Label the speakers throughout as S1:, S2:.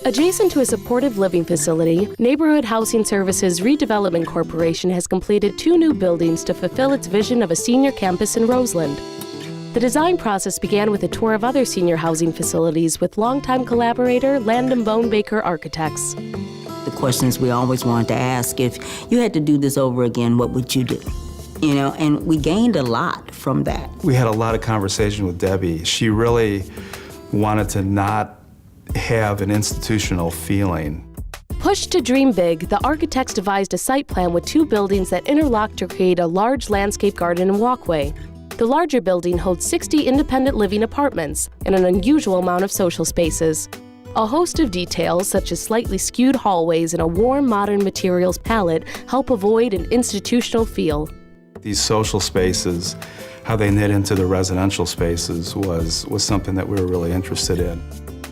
S1: Adjacent to a supportive living facility, Neighborhood Housing Services Redevelopment Corporation has completed 2 new buildings to fulfill its vision of a senior campus in Roseland. The design process began with a tour of other senior housing facilities with longtime collaborator Landon Baker Architects.
S2: The questions we always wanted to ask, if you had to do this over again, what would you do? You know, and we gained a lot from that.
S3: We had a lot of conversation with Debbie. She really wanted to not have an institutional feeling.
S1: Pushed to dream big, the architects devised a site plan with 2 buildings that interlock to create a large landscape garden and walkway. The larger building holds 60 independent living apartments and an unusual amount of social spaces. A host of details, such as slightly skewed hallways and a warm modern materials palette, help avoid an institutional feel.
S3: These social spaces, how they knit into the residential spaces was something that we were really interested in.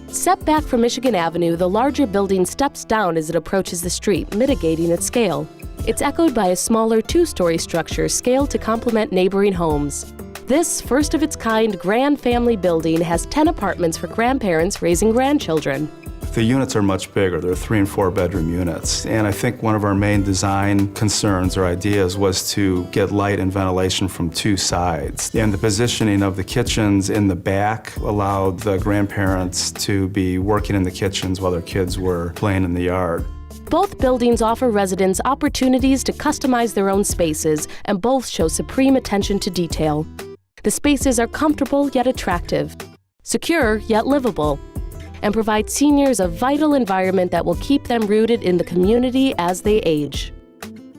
S1: Set back from Michigan Avenue, the larger building steps down as it approaches the street, mitigating its scale. It's echoed by a smaller 2-story structure scaled to complement neighboring homes. This first-of-its-kind grand family building has 10 apartments for grandparents raising grandchildren.
S3: The units are much bigger. They're 3- and 4-bedroom units. And I think one of our main design concerns or ideas was to get light and ventilation from 2 sides. And the positioning of the kitchens in the back allowed the grandparents to be working in the kitchens while their kids were playing in the yard.
S1: Both buildings offer residents opportunities to customize their own spaces, and both show supreme attention to detail. The spaces are comfortable yet attractive, secure yet livable, and provide seniors a vital environment that will keep them rooted in the community as they age.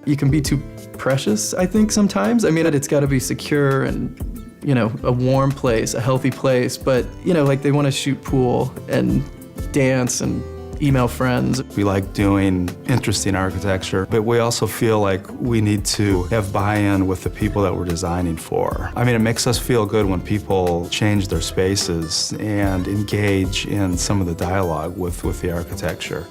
S4: You can be too precious, I think, sometimes. I mean, it's got to be secure and, you know, a warm place, a healthy place, but, you know, like they want to shoot pool and dance and email friends.
S3: We like doing interesting architecture, but we also feel like we need to have buy-in with the people that we're designing for. I mean, it makes us feel good when people change their spaces and engage in some of the dialogue with the architecture.